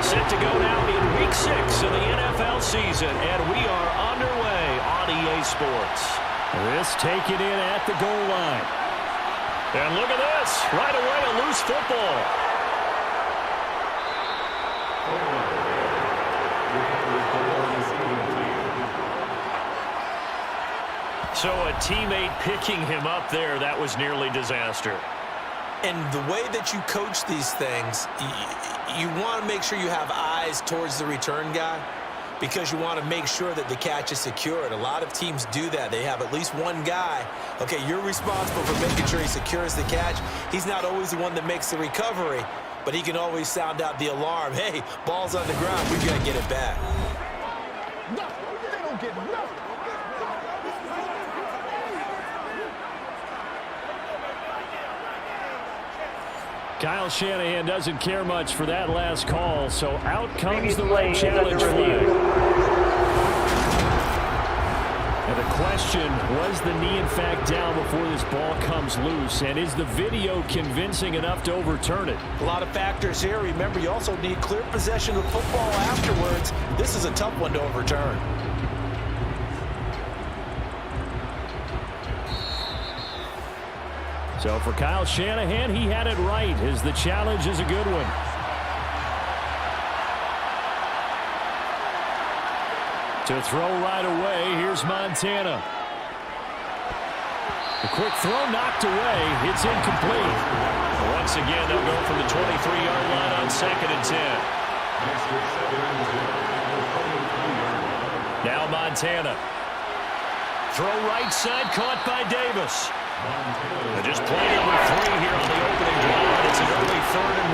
Set to go now in Week 6 of the NFL season, and we are underway on EA Sports. This taken in at the goal line. And look at this. Right away, a loose football. So a teammate picking him up there, that was nearly disaster. And the way that you coach these things, you want to make sure you have eyes towards the return guy because you want to make sure that the catch is secured. A lot of teams do that. They have at least one guy. Okay, you're responsible for making sure he secures the catch. He's not always the one that makes the recovery, but he can always sound out the alarm. Hey, ball's on the ground. We've got to get it back. No, they don't get nothing. Kyle Shanahan doesn't care much for that last call, so out comes the red challenge flag. And the question, was the knee in fact down before this ball comes loose, and is the video convincing enough to overturn it? A lot of factors here. Remember, you also need clear possession of football afterwards. This is a tough one to overturn. So for Kyle Shanahan, he had it right, as the challenge is a good one. To throw right away, here's Montana. A quick throw knocked away. It's incomplete. Once again, they'll go from the 23-yard line on 2nd and 10. Now Montana. Throw right side, caught by Davis. They just played it with 3 here on the opening drive. It's an early 3rd and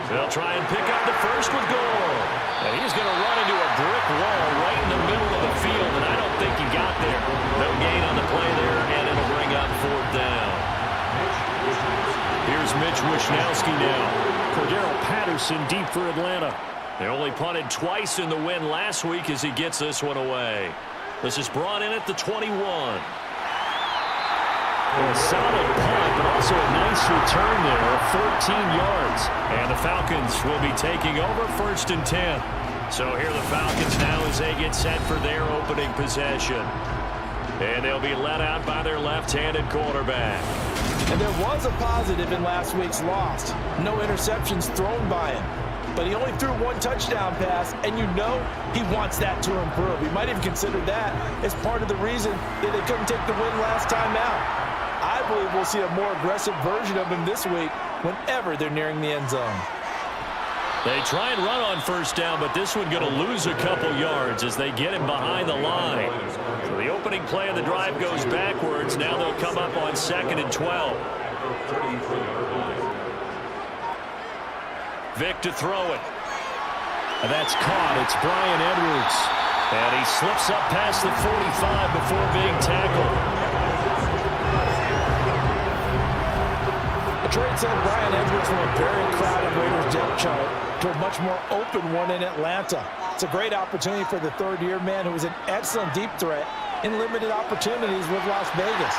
1. They'll try and pick up the first with Gore. And he's going to run into a brick wall right in the middle of the field, and I don't think he got there. No gain on the play there, and it'll bring up 4th down. Here's Mitch Wishnowsky now. Cordero Patterson deep for Atlanta. They only punted twice in the win last week as he gets this one away. This is brought in at the 21. A solid punt, but also a nice return there of 14 yards. And the Falcons will be taking over 1st and 10. So here the Falcons now as they get set for their opening possession. And they'll be let out by their left-handed quarterback. And there was a positive in last week's loss. No interceptions thrown by him. But he only threw 1 touchdown pass, and you know he wants that to improve. He might even consider that as part of the reason that they couldn't take the win last time out. I believe we'll see a more aggressive version of him this week whenever they're nearing the end zone. They try and run on 1st down, but this one going to lose a couple yards as they get him behind the line. So the opening play of the drive goes backwards. Now they'll come up on 2nd and 12. Vick to throw it. And that's caught. It's Brian Edwards. And he slips up past the 45 before being tackled. Trade sent Brian Edwards from a very crowded Raiders depth chart to a much more open one in Atlanta. It's a great opportunity for the 3rd-year man who was an excellent deep threat in limited opportunities with Las Vegas.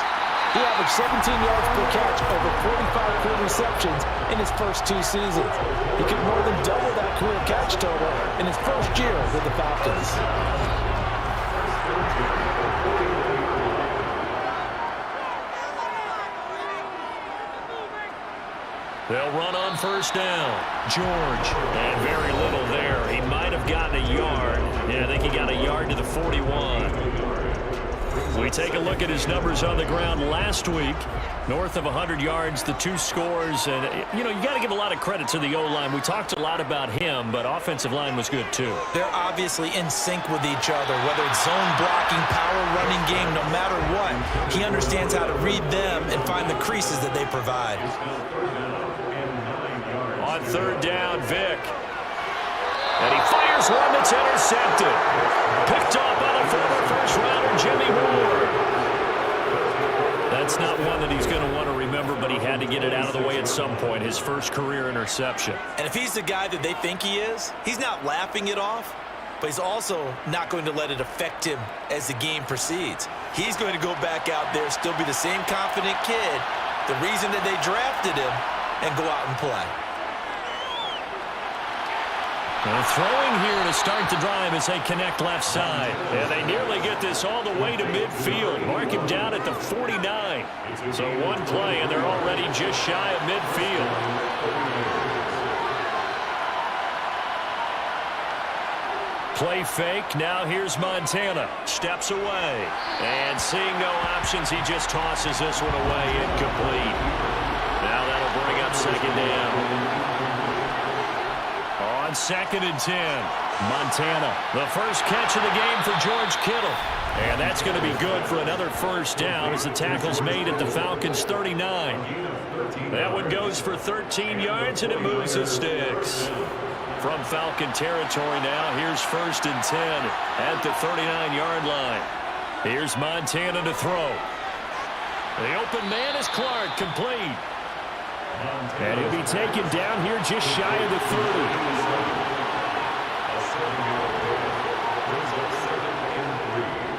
He averaged 17 yards per catch over 45 career receptions in his first 2 seasons. He could more than double that career catch total in his first year with the Falcons. They'll run on 1st down. George. And very little there. He might have gotten a yard. Yeah, I think he got a yard to the 41. We take a look at his numbers on the ground last week. North of 100 yards, the 2 scores. And, you know, you got to give a lot of credit to the O-line. We talked a lot about him, but offensive line was good, too. They're obviously in sync with each other, whether it's zone blocking, power running game, no matter what. He understands how to read them and find the creases that they provide. On 3rd down, Vick. And he fires one that's intercepted. Picked off by the former first-rounder, Jimmy Ward. That's not one that he's going to want to remember, but he had to get it out of the way at some point, his first career interception. And if he's the guy that they think he is, he's not laughing it off, but he's also not going to let it affect him as the game proceeds. He's going to go back out there, still be the same confident kid, the reason that they drafted him, and go out and play. And throwing here to start the drive as they connect left side. And they nearly get this all the way to midfield. Mark him down at the 49. So one play, and they're already just shy of midfield. Play fake. Now here's Montana. Steps away. And seeing no options, he just tosses this one away. Incomplete. Now that'll bring up second down. On 2nd and 10, Montana. The first catch of the game for George Kittle. And that's going to be good for another first down as the tackle's made at the Falcons' 39. That one goes for 13 yards, and it moves the sticks. From Falcon territory now, here's 1st and 10 at the 39-yard line. Here's Montana to throw. The open man is Clark, complete. And he'll be taken down here just shy of the 30.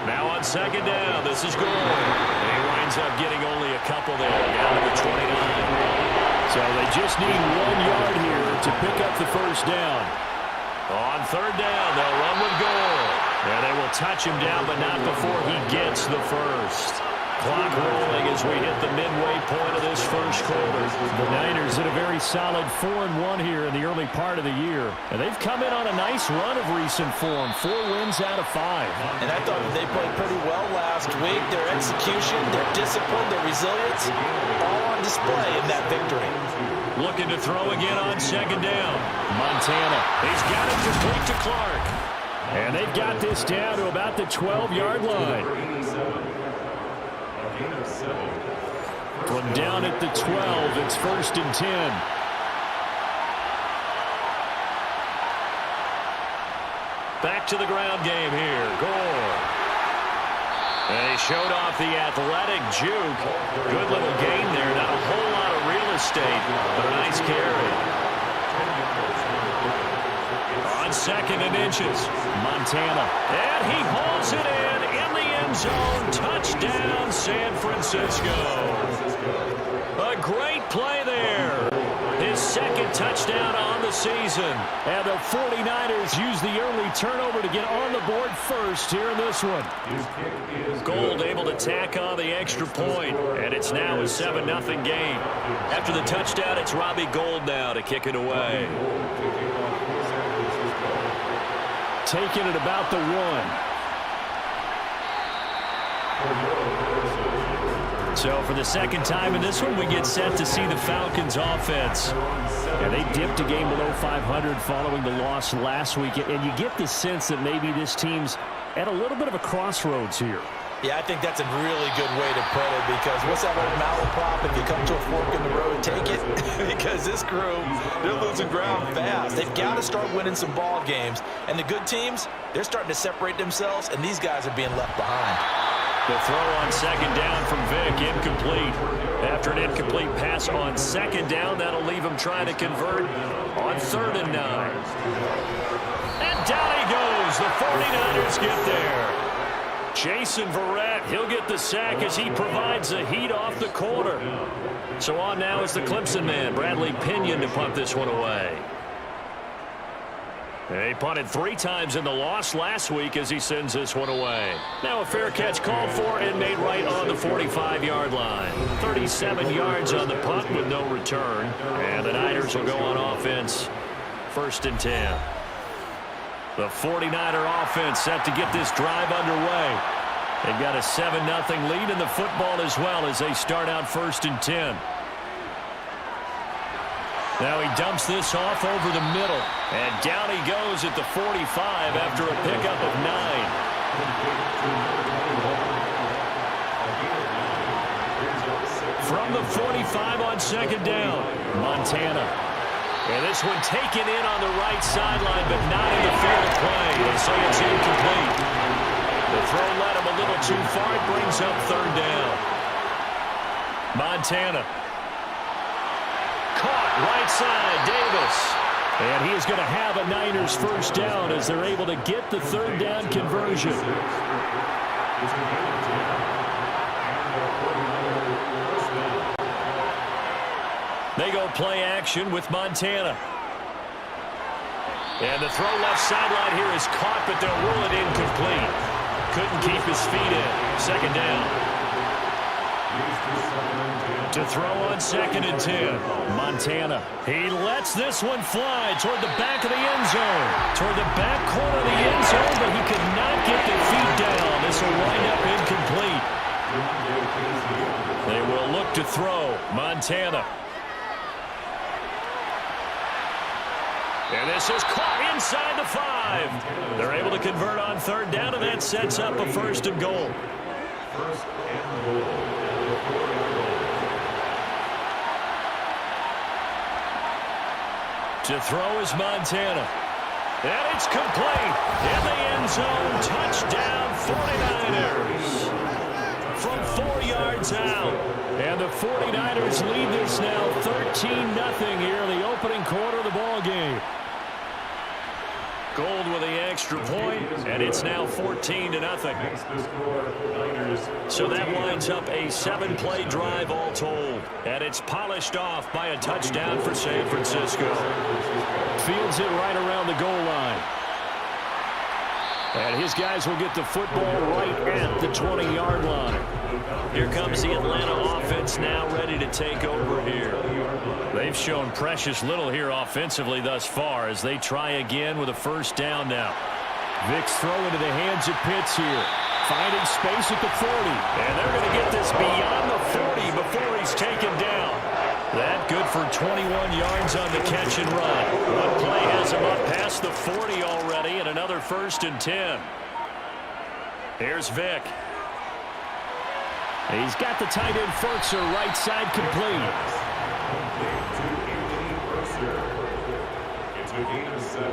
Now on 2nd down, this is Gore. And he winds up getting only a couple there, down to the 29. So they just need 1 yard here to pick up the first down. On 3rd down, they'll run with Gore. And they will touch him down, but not before he gets the first. Clock rolling as we hit the midway point of this first quarter. The Niners in a very solid 4-1 here in the early part of the year. And they've come in on a nice run of recent form. 4 wins out of 5. And I thought that they played pretty well last week. Their execution, their discipline, their resilience, all on display in that victory. Looking to throw again on 2nd down. Montana. He's got it complete to Clark. And they've got this down to about the 12-yard line. From down at the 12, it's 1st and 10. Back to the ground game here. Gore. And he showed off the athletic juke. Good little gain there. Not a whole lot of real estate, but a nice carry. On 2nd and inches, Montana. And he hauls it in the end zone. Touchdown, San Francisco. A great play there. His 2nd touchdown on the season. And the 49ers use the early turnover to get on the board first here in this one. Gold able to tack on the extra point, and it's now a 7-0 game. After the touchdown, it's Robbie Gould now to kick it away. Taking it about the 1. So for the 2nd time in this one, we get set to see the Falcons offense. And they dipped a game below 500 following the loss last week. And you get the sense that maybe this team's at a little bit of a crossroads here. Yeah, I think that's a really good way to put it, because what's that old malaprop? If you come to a fork in the road, take it. Because this crew, they're losing ground fast. They've got to start winning some ball games. And the good teams, they're starting to separate themselves, and these guys are being left behind. The throw on 2nd down from Vick, incomplete. After an incomplete pass on 2nd down, that'll leave him trying to convert on 3rd and 9. And down he goes. The 49ers get there. Jason Verrett, he'll get the sack as he provides the heat off the corner. So on now is the Clemson man, Bradley Pinion, to punt this one away. He punted 3 times in the loss last week as he sends this one away. Now a fair catch called for and made right on the 45-yard line. 37 yards on the punt with no return. And the Niners will go on offense. 1st and 10. The 49er offense set to get this drive underway. They've got a 7-0 lead in the football as well as they start out 1st and 10. Now he dumps this off over the middle. And down he goes at the 45 after a pickup of 9. From the 45 on 2nd down, Montana. And this one taken in on the right sideline, but not in the field of play. They say it's incomplete. The throw led him a little too far. It brings up 3rd down. Montana. Caught right side, Davis. And he is going to have a Niners 1st down as they're able to get the 3rd down conversion. They go play action with Montana. And the throw left sideline here is caught, but they'll rule it incomplete. Couldn't keep his feet in. Second down. To throw on 2nd and 10. Montana. He lets this one fly toward the back of the end zone. Toward the back corner of the end zone, but he could not get the feet down. This will wind up incomplete. They will look to throw. Montana. And this is caught inside the 5. They're able to convert on 3rd down, and that sets up a 1st and goal. To throw is Montana. And it's complete. In the end zone, touchdown 49ers. From 4 yards out. And the 49ers lead this now 13-0 here in the opening quarter of the ball game. Gold with the extra point, and it's now 14-0. So that winds up a 7-play drive all told. And it's polished off by a touchdown for San Francisco. Fields it right around the goal line. And his guys will get the football right at the 20-yard line. Here comes the Atlanta offense now ready to take over here. They've shown precious little here offensively thus far as they try again with a 1st down now. Vick's throw into the hands of Pitts here. Finding space at the 40. And they're going to get this beyond the 40 before he's taken down. That good for 21 yards on the catch and run. One play has him up past the 40 already, and another 1st and 10. Here's Vick. He's got the tight end Ferkser right side complete. It's a gain of 7.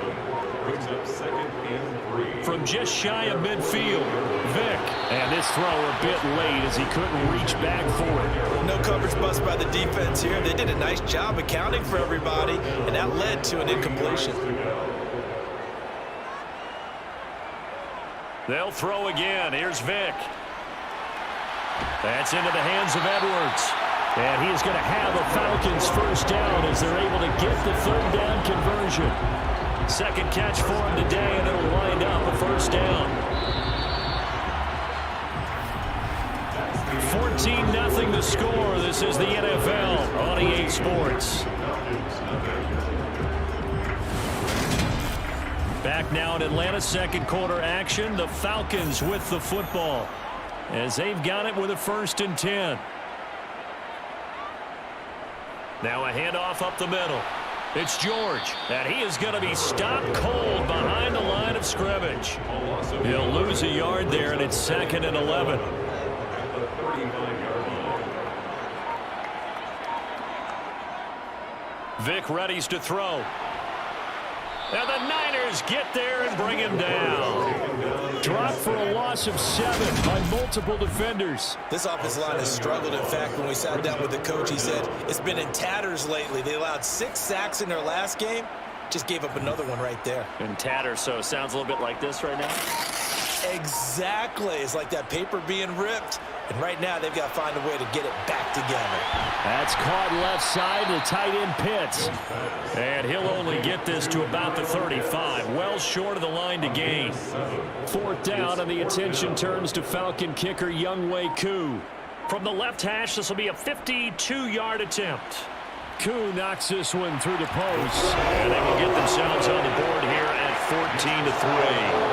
Brings up 2nd and 3. From just shy of midfield, Vick. And this throw a bit late as he couldn't reach back for it. No coverage bust by the defense here. They did a nice job accounting for everybody, and that led to an incompletion. They'll throw again. Here's Vick. That's into the hands of Edwards. And he is going to have a Falcons 1st down as they're able to get the 3rd down conversion. 2nd catch for him today, and it'll wind up a 1st down. 14-0 the score. This is the NFL on EA Sports. Back now in Atlanta, 2nd quarter action. The Falcons with the football as they've got it with a 1st and 10. Now a handoff up the middle. It's George, and he is going to be stopped cold behind the line of scrimmage. He'll lose a yard there, and it's 2nd and 11. Vick readies to throw. And the Niners get there and bring him down. Dropped for a loss of 7 by multiple defenders. This offensive line has struggled. In fact, when we sat down with the coach, he said it's been in tatters lately. They allowed 6 sacks in their last game. Just gave up another one right there. In tatters, so it sounds a little bit like this right now. Exactly. It's like that paper being ripped. And right now, they've got to find a way to get it back together. That's caught left side to tight end Pitts. And he'll only get this to about the 35. Well short of the line to gain. 4th down, and the attention turns to Falcon kicker Younghoe Koo. From the left hash, this will be a 52-yard attempt. Koo knocks this one through the post. And they will get themselves on the board here at 14-3.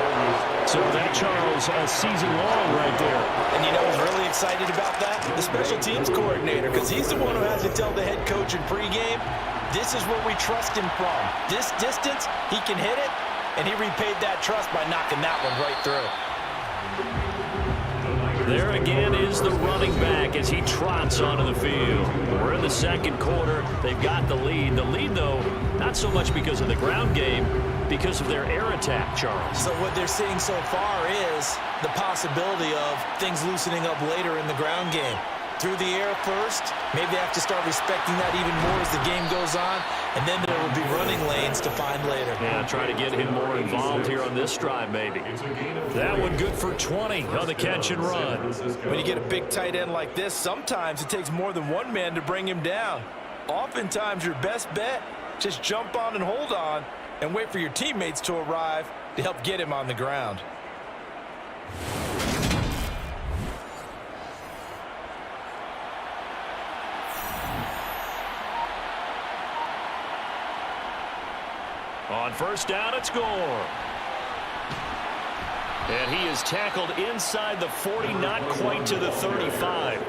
So that, Charles, a season long right there. And you know who's really excited about that? The special teams coordinator, because he's the one who has to tell the head coach in pregame, this is where we trust him from. This distance, he can hit it, and he repaid that trust by knocking that one right through. There again is the running back as he trots onto the field. We're in the 2nd quarter. They've got the lead. The lead, though, not so much because of the ground game, because of their air attack, Charles. So what they're seeing so far is the possibility of things loosening up later in the ground game. Through the air first, maybe they have to start respecting that even more as the game goes on, and then there will be running lanes to find later. Yeah, try to get him more involved here on this drive, maybe. That one good for 20 on the catch and run. When you get a big tight end like this, sometimes it takes more than one man to bring him down. Oftentimes, your best bet, just jump on and hold on, and wait for your teammates to arrive to help get him on the ground. On first down, it's Gore. And he is tackled inside the 40, not quite to the 35.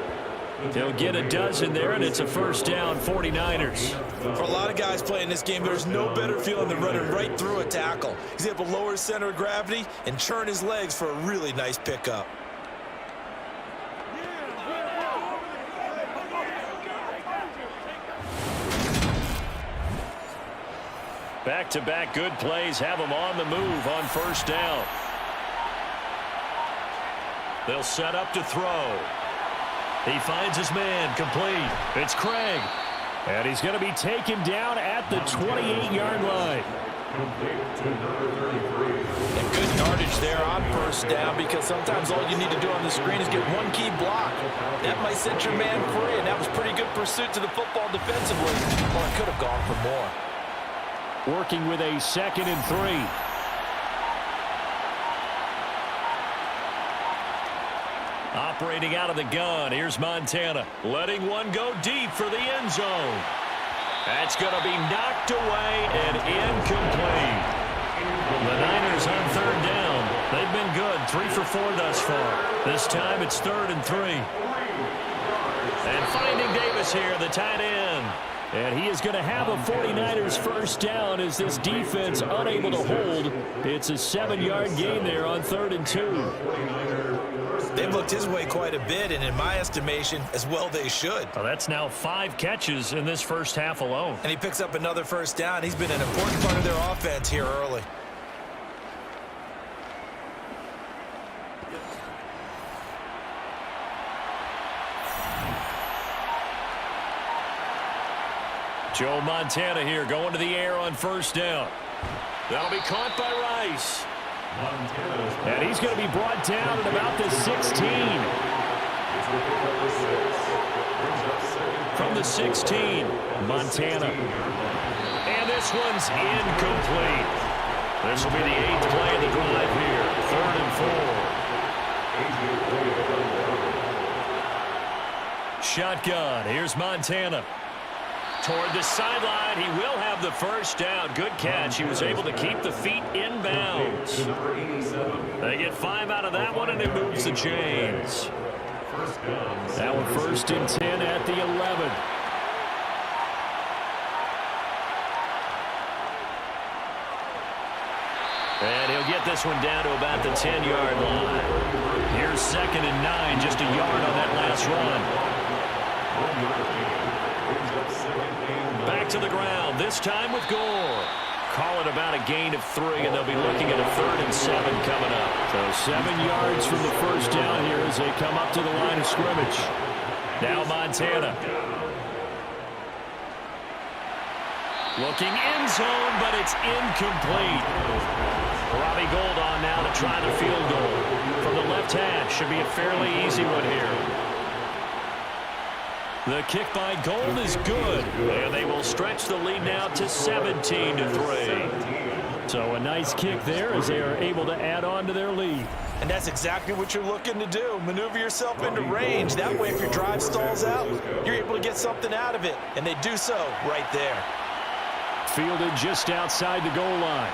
He'll get a dozen there, and it's a first down, 49ers. For a lot of guys playing this game, there's no better feeling than running right through a tackle. He's able to lower his center of gravity and churn his legs for a really nice pickup. Back-to-back good plays have him on the move on first down. They'll set up to throw. He finds his man, complete. It's Craig. And he's going to be taken down at the 28-yard line. And good yardage there on first down, because sometimes all you need to do on the screen is get one key block. That might set your man free, and that was pretty good pursuit to the football defensively. Well, it could have gone for more. Working with a 2nd and 3. Operating out of the gun. Here's Montana. Letting one go deep for the end zone. That's going to be knocked away and incomplete. The Niners on third down. They've been good. 3 for 4 thus far. This time it's 3rd and 3. And finding Davis here, the tight end. And he is going to have a 49ers first down as this defense unable to hold. It's a 7-yard gain there on 3rd and 2. They've looked his way quite a bit, and in my estimation, as well they should. Well, that's now 5 catches in this first half alone. And he picks up another first down. He's been an important part of their offense here early. Joe Montana here going to the air on first down. That'll be caught by Rice. And he's going to be brought down at about the 16. From the 16, Montana. And this one's incomplete. This will be the 8th play of the drive here. 3rd and 4. Shotgun. Here's Montana. Toward the sideline, he will have the first down. Good catch. He was able to keep the feet in bounds. They get 5 out of that one, and it moves the chains. That one 1st and 10 at the 11. And he'll get this one down to about the 10-yard line. Here's 2nd and 9, just a yard on that last run. Back to the ground, this time with Gore. Call it about a gain of 3, and they'll be looking at a 3rd and 7 coming up. So 7 yards from the first down here as they come up to the line of scrimmage. Now Montana. Looking end zone, but it's incomplete. Robbie Gould on now to try the field goal. From the left hash, should be a fairly easy one here. The kick by Gould is good, and they will stretch the lead now to 17-3. So a nice kick there as they are able to add on to their lead. And that's exactly what you're looking to do. Maneuver yourself into range. That way, if your drive stalls out, you're able to get something out of it. And they do so right there. Fielded just outside the goal line.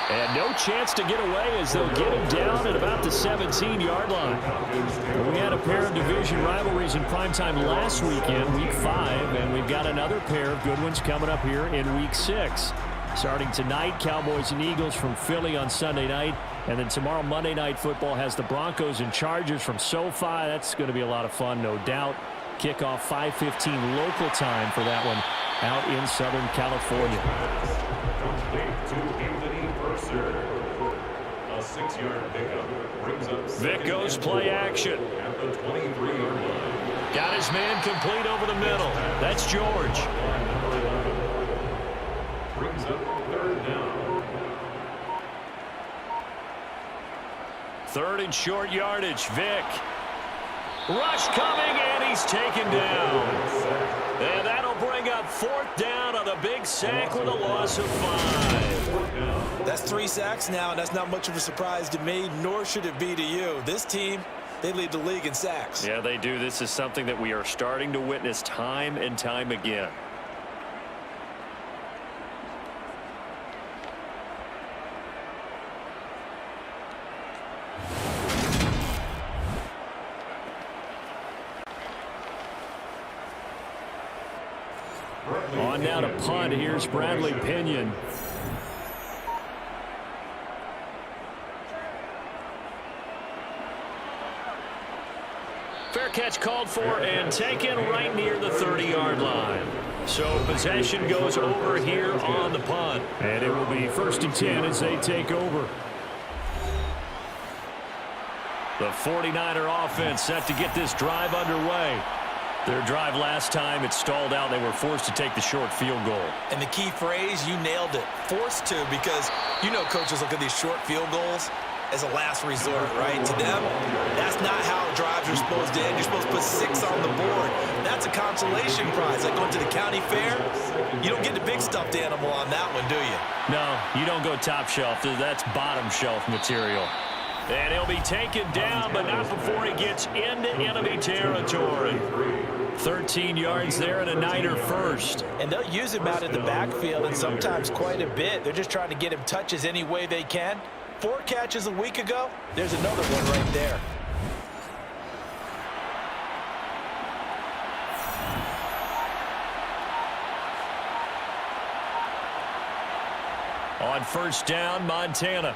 And no chance to get away as they'll get him down at about the 17-yard line. We had a pair of division rivalries in primetime last weekend, Week 5, and we've got another pair of good ones coming up here in Week 6. Starting tonight, Cowboys and Eagles from Philly on Sunday night. And then tomorrow, Monday Night Football has the Broncos and Chargers from SoFi. That's going to be a lot of fun, no doubt. Kickoff 5:15 local time for that one out in Southern California. A 6-yard pickup brings up Vic goes play action. at the 23-yard line. Got his man complete over the middle. That's George. Brings up 3rd down. 3rd and short yardage. Vic. Rush coming, and he's taken down. And that'll bring up 4th down on the big sack with a loss of 5. That's 3 sacks now, and that's not much of a surprise to me, nor should it be to you. This team, they lead the league in sacks. Yeah, they do. This is something that we are starting to witness time and time again. On now to punt. Here's Bradley Pinion. Fair catch called for and taken right near the 30-yard line. So possession goes over here on the punt. And it will be 1st and 10 as they take over. The 49er offense set to get this drive underway. Their drive last time, it stalled out. They were forced to take the short field goal. And the key phrase, you nailed it. Forced to, because you know coaches look at these short field goals as a last resort, right? To them, that's not how drives are supposed to end. You're supposed to put 6 on the board. That's a consolation prize. Like going to the county fair, you don't get the big stuffed animal on that one, do you? No, you don't go top shelf. That's bottom shelf material. And he'll be taken down, but not before he gets into enemy territory. 13 yards there and a Niner first. And they'll use him out in the backfield, and sometimes quite a bit. They're just trying to get him touches any way they can. 4 catches a week ago. There's another one right there. On 1st down, Montana.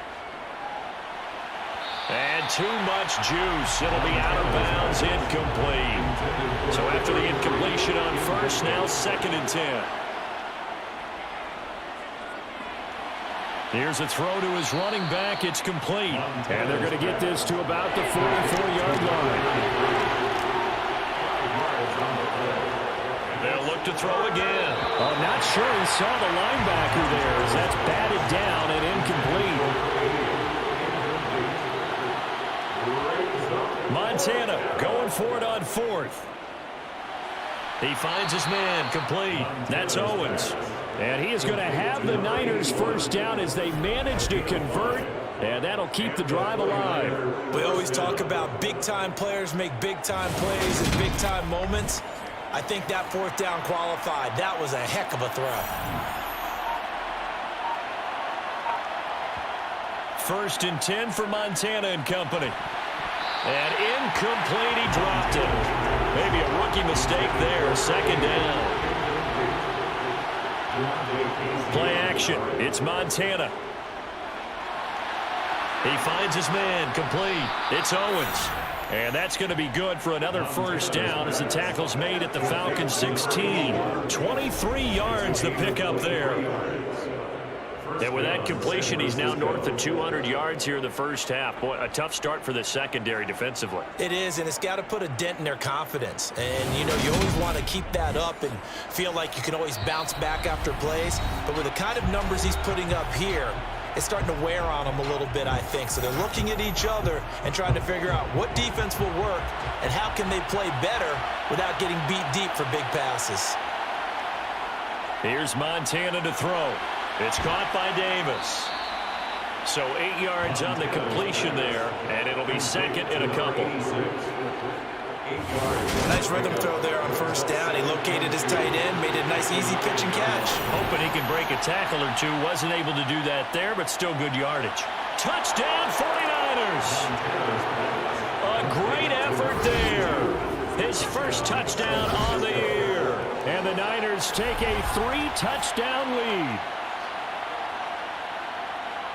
And too much juice. It'll be out of bounds, incomplete. So after the incompletion on 1st, now 2nd and 10. Here's a throw to his running back. It's complete. And they're going to get this to about the 44-yard line. They'll look to throw again. Oh, not sure he saw the linebacker there as that's batted down and incomplete. Montana going for it on 4th. He finds his man, complete. That's Owens. And he is going to have the Niners 1st down as they manage to convert, and that'll keep the drive alive. We always talk about big-time players make big-time plays in big-time moments. I think that 4th down qualified. That was a heck of a throw. 1st and 10 for Montana and company. And incomplete, he dropped it. Maybe a rookie mistake there, 2nd down. Play action, it's Montana. He finds his man, complete. It's Owens. And that's going to be good for another 1st down as the tackle's made at the Falcons 16. 23 yards the pickup there. And with that completion, he's now north of 200 yards here in the 1st half. Boy, a tough start for the secondary defensively. It is, and it's got to put a dent in their confidence. And, you know, you always want to keep that up and feel like you can always bounce back after plays. But with the kind of numbers he's putting up here, it's starting to wear on them a little bit, I think. So they're looking at each other and trying to figure out what defense will work and how can they play better without getting beat deep for big passes. Here's Montana to throw. It's caught by Davis. So 8 yards on the completion there, and it'll be 2nd and a couple. Nice rhythm throw there on 1st down. He located his tight end, made a nice easy pitch and catch. Hoping he can break a tackle or two. Wasn't able to do that there, but still good yardage. Touchdown 49ers! A great effort there. His 1st touchdown on the year. And the Niners take a 3-touchdown lead.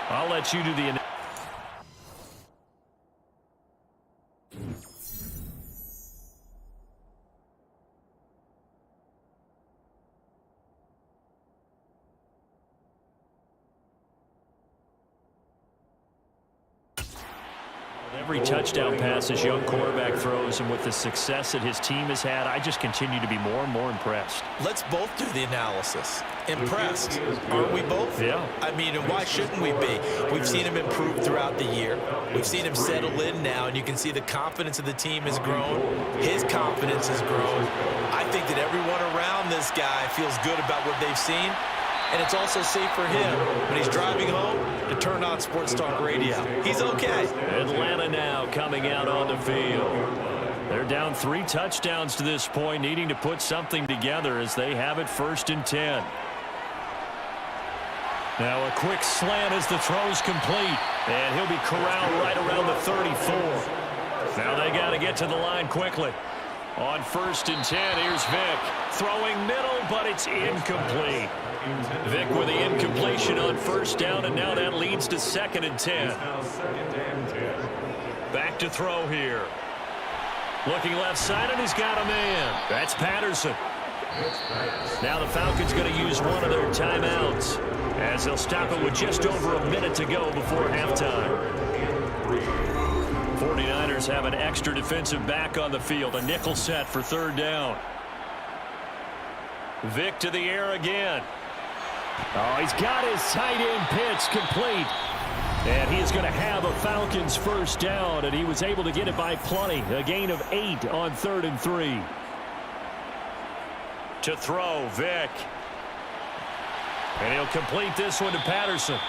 I'll let you do the... Every touchdown pass this young quarterback throws, and with the success that his team has had, I just continue to be more and more impressed. Let's both do the analysis. Impressed. Aren't we both? Yeah. I mean, and why shouldn't we be? We've seen him improve throughout the year. We've seen him settle in now, and you can see the confidence of the team has grown. His confidence has grown. I think that everyone around this guy feels good about what they've seen. and it's also safe for him when he's driving home to turn on Sports Talk Radio. He's okay. Atlanta now coming out on the field. They're down 3 touchdowns to this point, needing to put something together as they have it 1st and 10. Now a quick slant as the throw's complete, and he'll be corralled right around the 34. Now they got to get to the line quickly. On 1st and 10, here's Vick. Throwing middle, but it's incomplete. Vick with the incompletion on 1st down, and now that leads to 2nd and 10. Back to throw here. Looking left side, and he's got a man. That's Patterson. Now the Falcons going to use one of their timeouts, as they'll stop it with just over a minute to go before halftime. 49ers have an extra defensive back on the field. A nickel set for 3rd down. Vick to the air again. Oh, he's got his tight end pitch complete. And he is going to have a Falcons 1st down, and he was able to get it by plenty. A gain of 8 on 3rd and 3. To throw, Vick. And he'll complete this one to Patterson.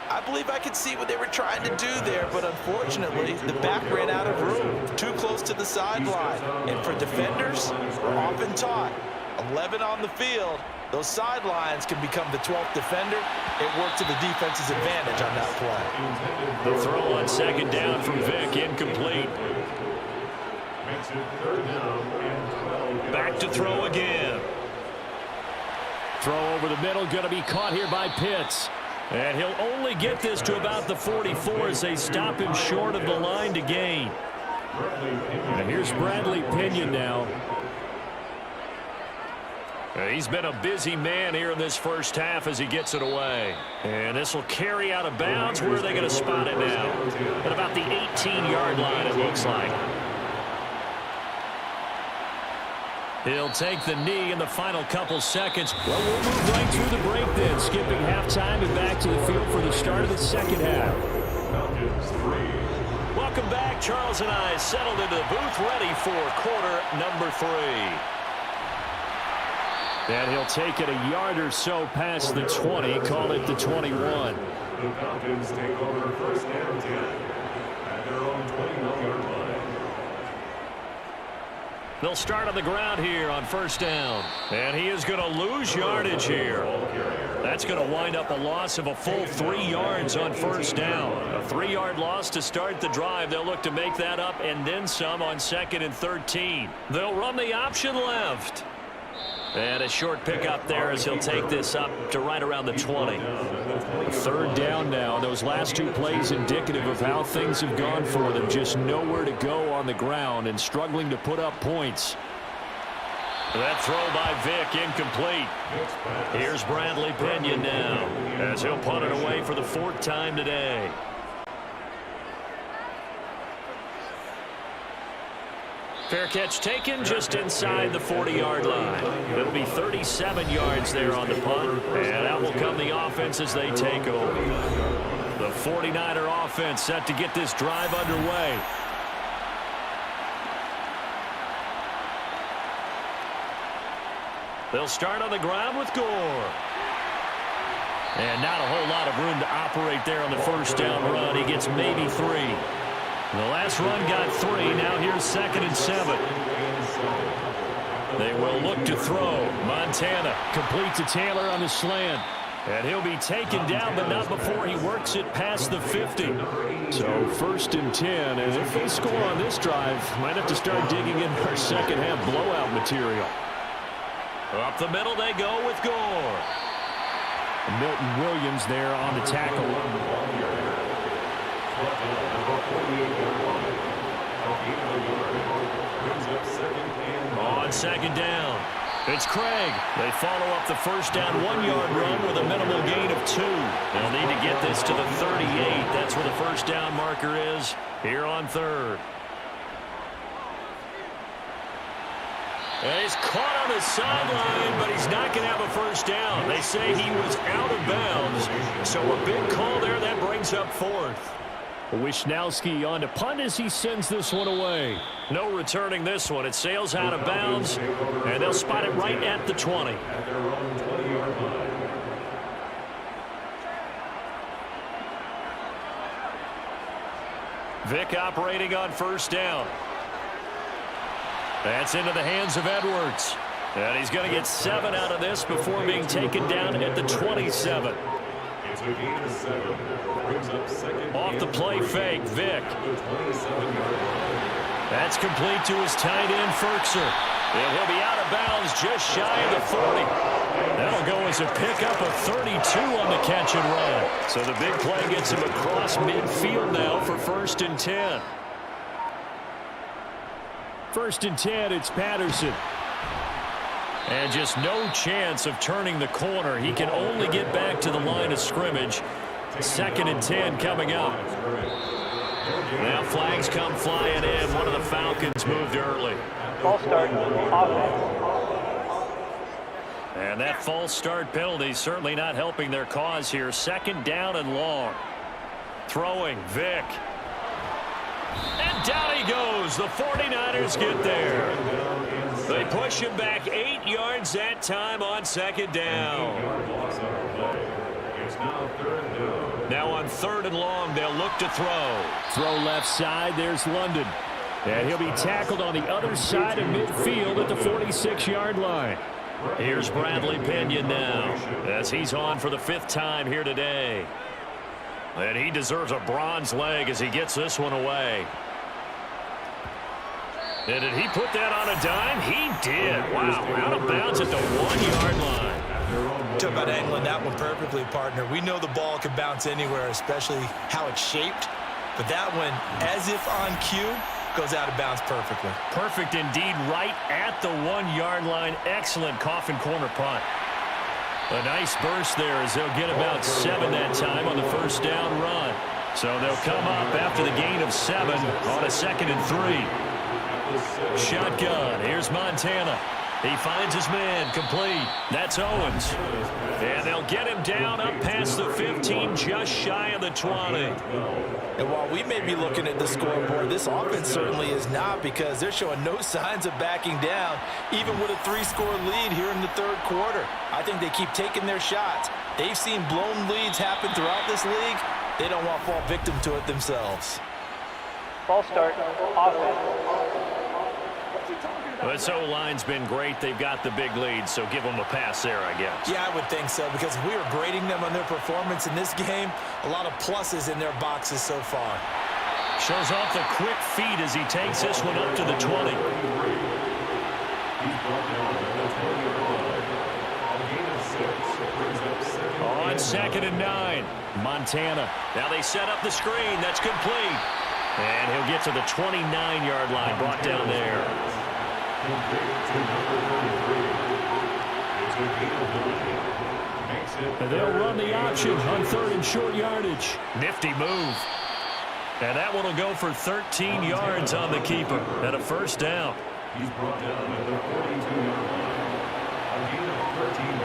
I believe I could see what they were trying to do there, but unfortunately, the back ran out of room. Too close to the sideline. And for defenders, we're often taught, 11 on the field, those sidelines can become the 12th defender. It worked to the defense's advantage on that play. The throw on 2nd down from Vick, incomplete. Back to throw again. Throw over the middle, going to be caught here by Pitts. And he'll only get this to about the 44 as they stop him short of the line to gain. And here's Bradley Pinion now. He's been a busy man here in this 1st half as he gets it away. And this will carry out of bounds. Where are they going to spot it now? At about the 18-yard line, it looks like. He'll take the knee in the final couple seconds. Well, we'll move right through the break then, skipping halftime and back to the field for the start of the 2nd half. Welcome back. Charles and I settled into the booth, ready for quarter number 3. And he'll take it a yard or so past the 20, call it the 21. The Falcons take over 1st and 10 at their own 21-yard line. They'll start on the ground here on 1st down. And he is going to lose yardage here. That's going to wind up a loss of a full 3 yards on 1st down. A 3-yard loss to start the drive. They'll look to make that up and then some on 2nd and 13. They'll run the option left. And a short pickup there as he'll take this up to right around the 20. 3rd down now. Those last 2 plays indicative of how things have gone for them. Just nowhere to go on the ground and struggling to put up points. That throw by Vick incomplete. Here's Bradley Pinion now as he'll punt it away for the 4th time today. Fair catch taken just inside the 40-yard line. It'll be 37 yards there on the punt, and out will come the offense as they take over. The 49er offense set to get this drive underway. They'll start on the ground with Gore. And not a whole lot of room to operate there on the 1st down run. He gets maybe 3. The last run got 3. Now here's 2nd and 7. They will look to throw. Montana complete to Taylor on the slant. And he'll be taken down, but not before he works it past the 50. So 1st and 10. And if they score on this drive, might have to start digging in our 2nd half blowout material. Up the middle they go with Gore. Milton Williams there on the tackle. On 2nd down, it's Craig. They follow up the 1st down 1-yard run with a minimal gain of 2. They'll need to get this to the 38. That's where the 1st down marker is here on 3rd. And he's caught on the sideline, but he's not going to have a 1st down. They say he was out of bounds, so a big call there that brings up 4th. Wishnowski on to punt as he sends this one away. No returning this one. It sails out of bounds, and they'll spot it right at the 20. Vick operating on first down. That's into the hands of Edwards. And he's going to get 7 out of this before being taken down at the 27. Off the play fake, Vick. That's complete to his tight end, Ferkser. And he'll be out of bounds just shy of the 40. That'll go as a pickup of 32 on the catch and run. So the big play gets him across midfield now for 1st and 10. 1st and 10, it's Patterson. And just no chance of turning the corner. He can only get back to the line of scrimmage. 2nd and 10 coming up. Now flags come flying in. One of the Falcons moved early. False start, offense. And that false start penalty certainly not helping their cause here. 2nd down and long. Throwing, Vick. And down he goes. The 49ers get there. They push him back 8 yards that time on 2nd down. Now on 3rd and long, they'll look to throw. Throw left side. There's London. And he'll be tackled on the other side of midfield at the 46-yard line. Here's Bradley Pinion now as he's on for the 5th time here today. And he deserves a bronze leg as he gets this one away. And did he put that on a dime? He did. Wow, out of bounds at the 1-yard line. Talk about angling that one perfectly, partner. We know the ball can bounce anywhere, especially how it's shaped. But that one, as if on cue, goes out of bounds perfectly. Perfect indeed, right at the 1-yard line. Excellent coffin corner punt. A nice burst there as they'll get about 7 that time on the 1st down run. So they'll come up after the gain of 7 on a 2nd and 3. Shotgun. Here's Montana. He finds his man complete. That's Owens. And they'll get him down up past the 15, just shy of the 20. And while we may be looking at the scoreboard, this offense certainly is not, because they're showing no signs of backing down, even with a 3-score lead here in the 3rd quarter. I think they keep taking their shots. They've seen blown leads happen throughout this league. They don't want to fall victim to it themselves. False start, offense. This O-line's been great. They've got the big lead, so give them a pass there, I guess. Yeah, I would think so, because if we were grading them on their performance in this game, a lot of pluses in their boxes so far. Shows off the quick feet as he takes this one up to the 20. On 2nd and 9, Montana. Now they set up the screen. That's complete. And he'll get to the 29-yard line, brought down there. And they'll run the option on 3rd and short yardage. Nifty move. And that one will go for 13 yards on the keeper and a 1st down. He's brought down at the 42-yard line. A gain of 13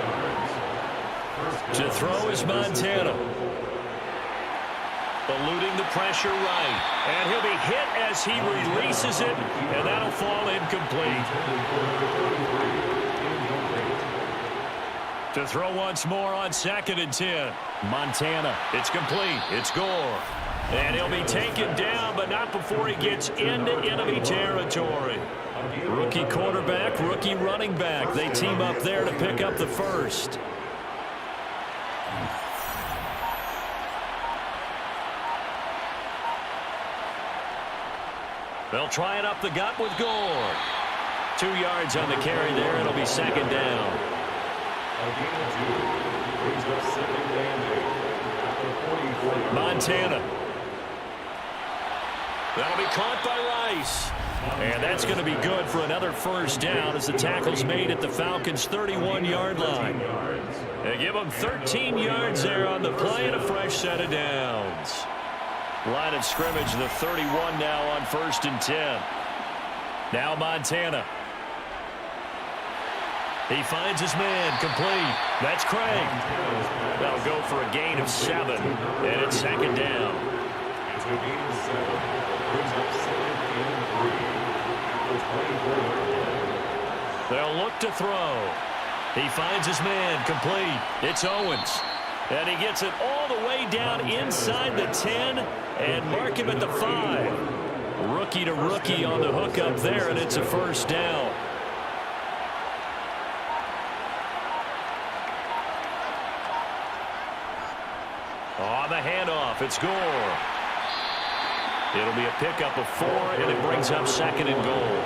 yards. To throw is Montana. Eluding the pressure right. And he'll be hit as he releases it, and that'll fall incomplete. To throw once more on 2nd and 10. Montana. It's complete. It's Gore. And he'll be taken down, but not before he gets into enemy territory. Rookie quarterback, rookie running back. They team up there to pick up the 1st. They'll try it up the gut with Gore. 2 yards on the carry there. It'll be 2nd down. Montana. That'll be caught by Rice. And that's going to be good for another 1st down as the tackle's made at the Falcons' 31-yard line. They give them 13 yards there on the play and a fresh set of downs. Line of scrimmage, the 31 now on 1st and 10. Now Montana. He finds his man complete. That's Craig. That'll go for a gain of 7. And it's 2nd down. It's a gain of 7. Brings up 2nd and 3. They'll look to throw. He finds his man complete. It's Owens. And he gets it all the way down inside the 10 and mark him at the 5. Rookie to rookie on the hook up there, and it's a first down. On the handoff, it's Gore. It'll be a pickup of 4, and it brings up second and goal.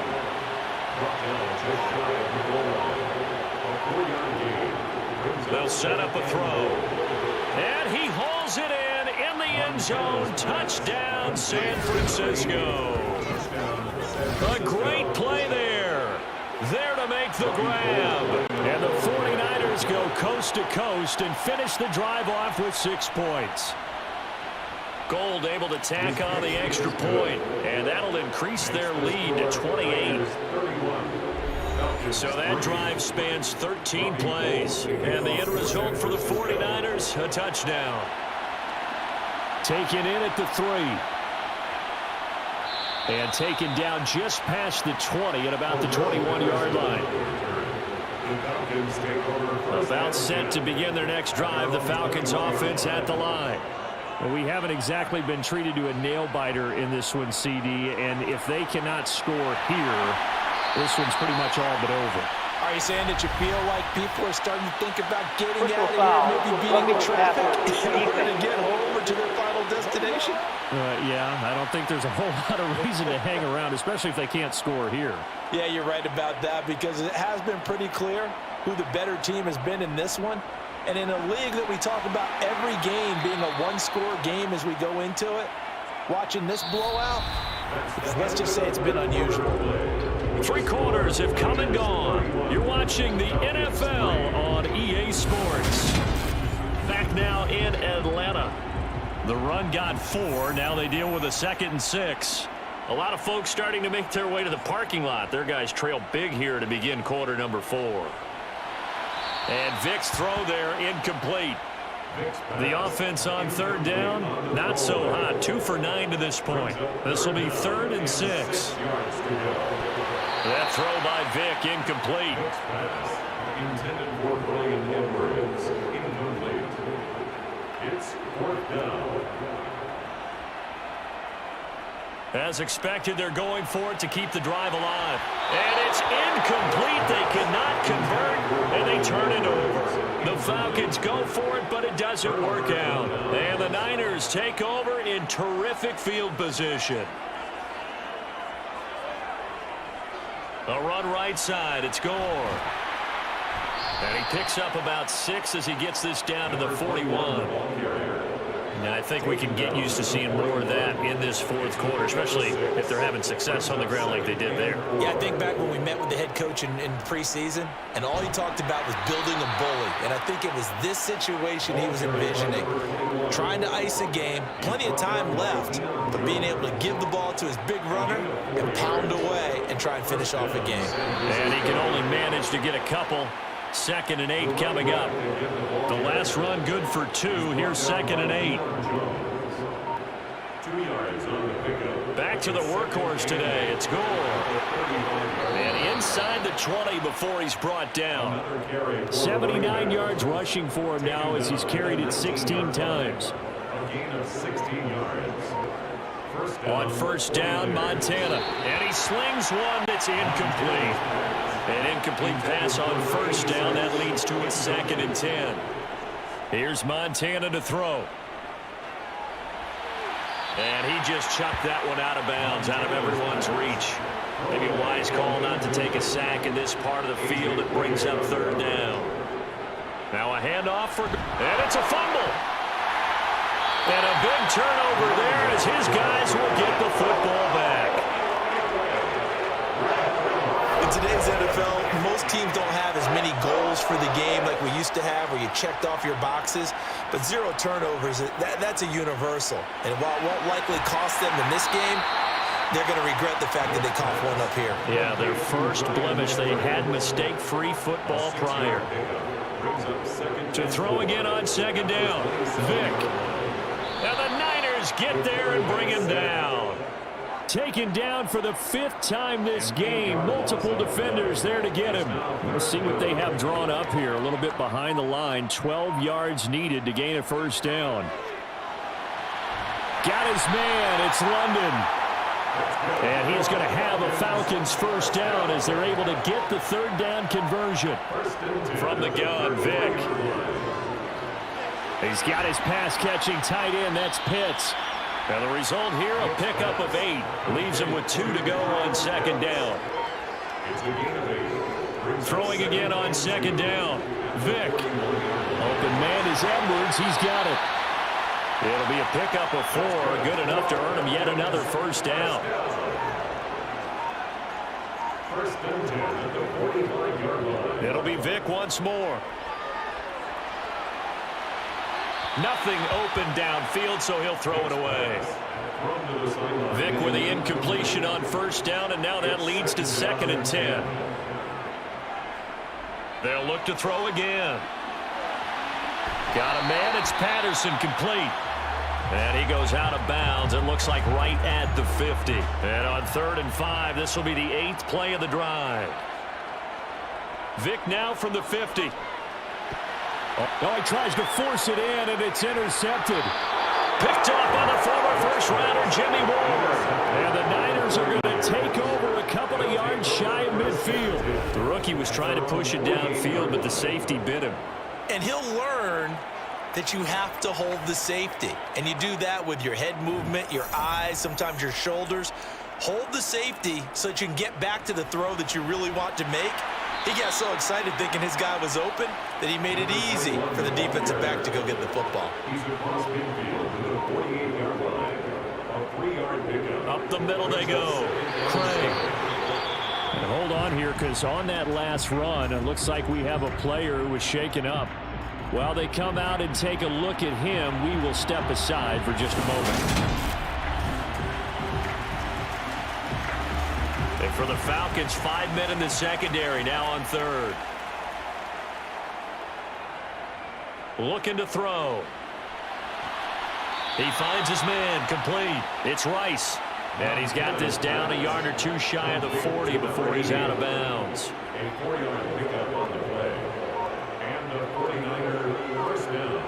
They'll set up a throw. And he hauls it in the end zone. Touchdown, San Francisco. A great play there. There to make the grab. And the 49ers go coast to coast and finish the drive off with 6 points. Gold able to tack on the extra point, and that'll increase their lead to 28. So that drive spans 13 plays, and the end result for the 49ers, a touchdown. Taken in at the 3. And taken down just past the 20 at about the 21-yard line. About set to begin their next drive, the Falcons offense at the line. Well, we haven't exactly been treated to a nail-biter in this one, CD, and if they cannot score here, this one's pretty much all but over. Are you saying that you feel like people are starting to think about getting out of here, maybe beating the traffic in order to get home or to their final destination? Yeah, I don't think there's a whole lot of reason to hang around, especially if they can't score here. Yeah, you're right about that, because it has been pretty clear who the better team has been in this one. And in a league that we talk about every game being a one-score game as we go into it, watching this blowout, let's just say it's been unusual. 3 quarters have come and gone. You're watching the NFL on EA Sports. Back now in Atlanta. The run got 4. Now they deal with a 2nd and 6. A lot of folks starting to make their way to the parking lot. Their guys trail big here to begin quarter number 4. And Vic's throw there incomplete. The offense on 3rd down, not so hot. 2 for 9 to this point. This will be 3rd and 6. That throw by Vic incomplete. Intended for Brian Edwards, incomplete. It's 4th down. As expected, they're going for it to keep the drive alive. And it's incomplete. They cannot convert, and they turn it over. The Falcons go for it, but it doesn't work out. And the Niners take over in terrific field position. A run right side. It's Gore. And he picks up about 6 as he gets this down to the 41. And I think we can get used to seeing more of that in this 4th quarter, especially if they're having success on the ground like they did there. Yeah, I think back when we met with the head coach in preseason, and all he talked about was building a bully. And I think it was this situation he was envisioning. Trying to ice a game, plenty of time left, but being able to give the ball to his big runner and pound away and try and finish off a game. And he can only manage to get a couple. 2nd and 8 coming up. The last run good for 2. Here's 2nd and 8. 2 yards on the pickup. Back to the workhorse today. It's Gore. And inside the 20 before he's brought down. 79 yards rushing for him now as he's carried it 16 times. A gain of 16 yards. On 1st down, Montana. And he slings one that's incomplete. An incomplete pass on 1st down. That leads to a 2nd and 10. Here's Montana to throw. And he just chucked that one out of bounds, out of everyone's reach. Maybe a wise call not to take a sack in this part of the field. It brings up 3rd down. Now a handoff for... And it's a fumble. And a big turnover there as his guys will get the football back. In today's NFL, most teams don't have as many goals for the game like we used to have, where you checked off your boxes. But 0 turnovers, that's a universal. And while it won't likely cost them in this game, they're going to regret the fact that they coughed one up here. Yeah, their first blemish. They had mistake-free football prior. To throw again on 2nd down. Vic. And the Niners get there and bring him down. Taken down for the 5th time this game. Multiple defenders there to get him. We'll see what they have drawn up here. A little bit behind the line. 12 yards needed to gain a first down. Got his man. It's London. And he's going to have a Falcons first down as they're able to get the 3rd down conversion. From the gun, Vic. He's got his pass-catching tight end. That's Pitts. And the result here, a pickup of 8. Leaves him with 2 to go on 2nd down. Throwing again on 2nd down. Vic. Open man is Edwards. He's got it. It'll be a pickup of 4. Good enough to earn him yet another first down. First and 10 at the 45-yard line. It'll be Vic once more. Nothing open downfield, so he'll throw it away. Vic with the incompletion on first down, and now that leads to 2nd and 10. They'll look to throw again. Got a man. It's Patterson, complete. And he goes out of bounds. It looks like right at the 50. And on 3rd and 5, this will be the 8th play of the drive. Vic now from the 50. Oh, he tries to force it in, and it's intercepted. Picked up on the former first-rounder, Jimmy Ward. And the Niners are going to take over a couple of yards shy of midfield. The rookie was trying to push it downfield, but the safety bit him. And he'll learn that you have to hold the safety. And you do that with your head movement, your eyes, sometimes your shoulders. Hold the safety so that you can get back to the throw that you really want to make. He got so excited thinking his guy was open that he made it easy for the defensive back to go get the football. He's across midfield to the 48-yard line. A 3-yard pickup. Up the middle they go. Craig. And hold on here, because on that last run, it looks like we have a player who was shaken up. While they come out and take a look at him, we will step aside for just a moment. And for the Falcons, 5 men in the secondary, now on 3rd. Looking to throw. He finds his man, complete. It's Rice. And he's got this down a yard or 2 shy of the 40 before he's out of bounds. A 4-yard pickup on the play. And the 49er first down.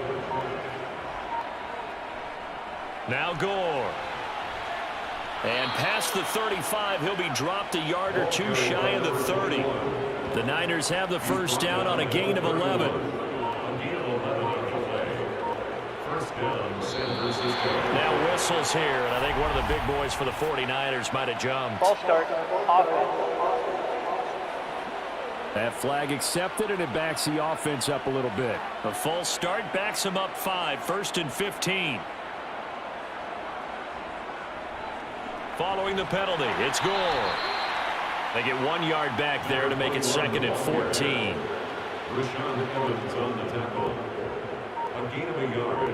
Now Gore. And past the 35, he'll be dropped a yard or 2 shy of the 30. The Niners have the first down on a gain of 11. Now whistles here, and I think one of the big boys for the 49ers might have jumped. False start, offense. That flag accepted, and it backs the offense up a little bit. A false start backs him up 5, 1st and 15. Following the penalty, it's Gore. They get 1 yard back there to make it 2nd and 14. Rashawn Evans on the tackle. A gain of a yard.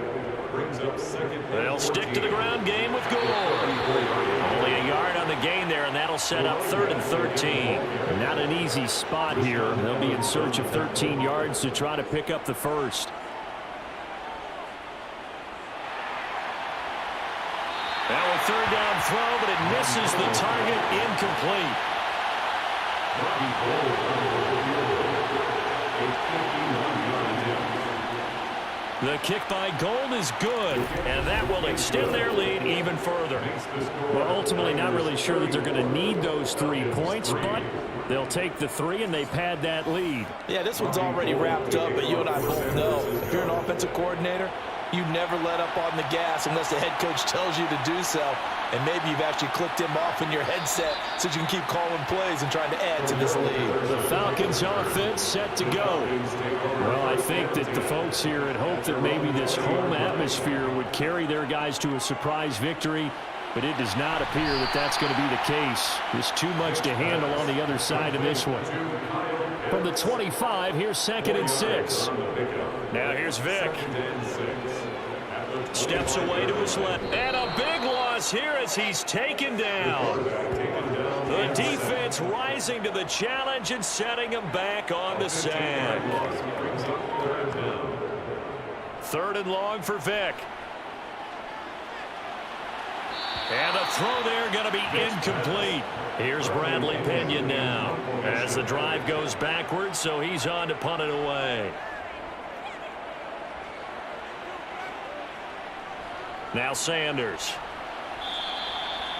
Brings up 2nd. They'll stick to the ground game with Gore. Only a yard on the gain there, and that'll set up 3rd and 13. Not an easy spot here. They'll be in search of 13 yards to try to pick up the first. Now a 3rd down throw, but it misses the target, incomplete. The kick by Gold is good, and that will extend their lead even further. Well, ultimately not really sure that they're going to need those 3 points, but they'll take the 3 and they pad that lead. Yeah, this one's already wrapped up, but you and I both know if you're an offensive coordinator, you never let up on the gas unless the head coach tells you to do so. And maybe you've actually clicked him off in your headset so you can keep calling plays and trying to add to this lead. The Falcons offense set to go. Well, I think that the folks here had hoped that maybe this home atmosphere would carry their guys to a surprise victory, but it does not appear that that's going to be the case. There's too much to handle on the other side of this one. From the 25, here's 2nd and 6. Now here's Vic. Steps away to his left. And a big loss here as he's taken down. The defense rising to the challenge and setting him back on the sack. 3rd and long for Vic. And the throw there going to be incomplete. Here's Bradley Pinion now as the drive goes backwards, so he's on to punt it away. Now Sanders.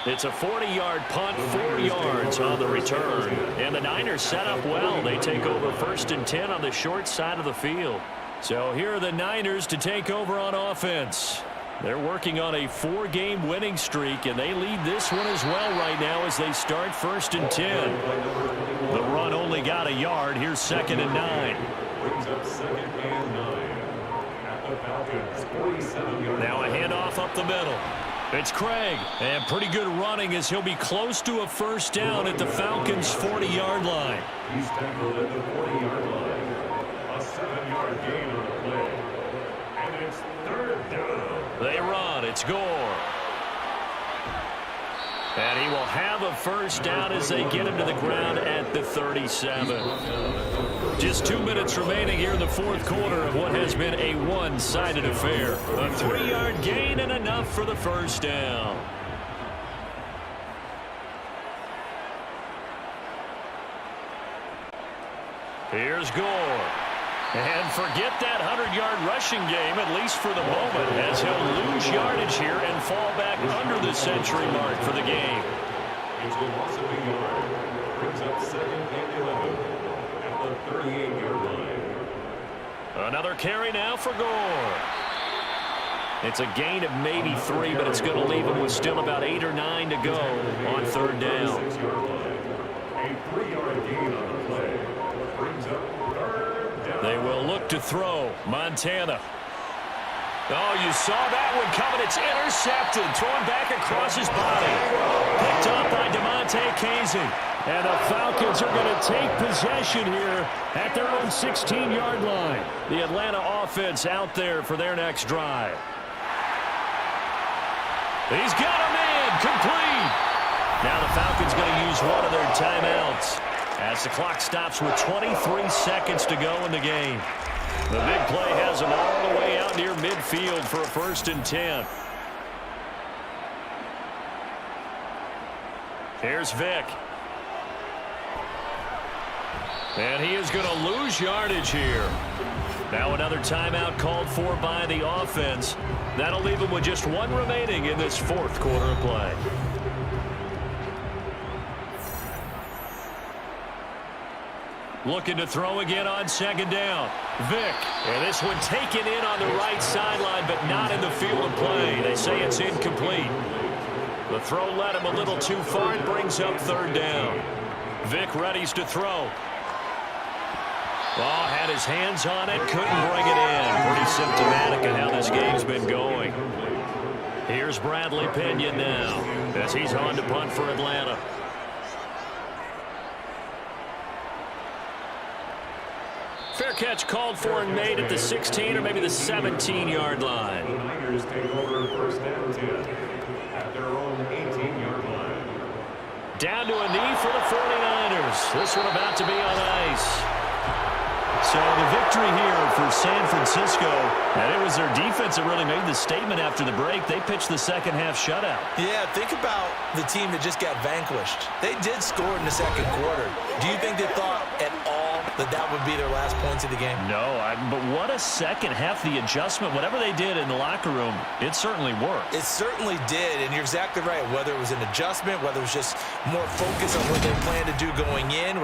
It's a 40-yard punt, 4 yards on the return. And the Niners set up well. They take over 1st and 10 on the short side of the field. So here are the Niners to take over on offense. They're working on a 4-game winning streak, and they lead this one as well right now as they start 1st and 10. The run only got a yard. Here's 2nd and 9. Brings up 2nd and 9 at the Falcons' 47-yard line. Now a handoff up the middle. It's Craig, and pretty good running as he'll be close to a 1st down at the Falcons' 40-yard line. He's tackled at the 40-yard line. A 7-yard gain on the play. And it's 3rd down. They run. It's Gore. And he will have a 1st down as they get him to the ground at the 37. Just 2 minutes remaining here in the 4th quarter of what has been a one-sided affair. A 3-yard gain and enough for the 1st down. Here's Gore. And forget that 100-yard rushing game, at least for the moment, as he'll lose yardage here and fall back under the century mark for the game. It's a loss of a yard. Brings up 2nd and 11 at the 38-yard line. Another carry now for Gore. It's a gain of maybe 3, but it's going to leave him with still about 8 or 9 to go on 3rd down. A 3-yard gain on the play. Brings up 3rd down. They will look to throw. Montana. Oh, you saw that one coming. It's intercepted. Thrown back across his body. Picked up by DeMonte Casey. And the Falcons are going to take possession here at their own 16-yard line. The Atlanta offense out there for their next drive. He's got him in. Complete. Now the Falcons going to use one of their timeouts as the clock stops with 23 seconds to go in the game. The big play has them all the way out near midfield for a 1st and 10. Here's Vick. And he is going to lose yardage here. Now another timeout called for by the offense. That'll leave him with just 1 remaining in this 4th quarter of play. Looking to throw again on 2nd down. Vick. And this one taken in on the right sideline, but not in the field of play. They say it's incomplete. The throw led him a little too far and brings up 3rd down. Vick readies to throw. Oh, had his hands on it, couldn't bring it in. Pretty symptomatic of how this game's been going. Here's Bradley Pinion now as he's on to punt for Atlanta. Fair catch called for and made at the 16 or maybe the 17-yard line. The Niners take over 1st and 10 at their own 18-yard line. Down to a knee for the 49ers. This one about to be on ice. So the victory here for San Francisco, and it was their defense that really made the statement after the break. They pitched the second half shutout. Yeah, think about the team that just got vanquished. They did score in the 2nd quarter. Do you think they thought at all that would be their last points of the game? No, but what a second half. The adjustment, whatever they did in the locker room, it certainly worked. It certainly did, and you're exactly right. Whether it was an adjustment, whether it was just more focus on what they planned to do going in,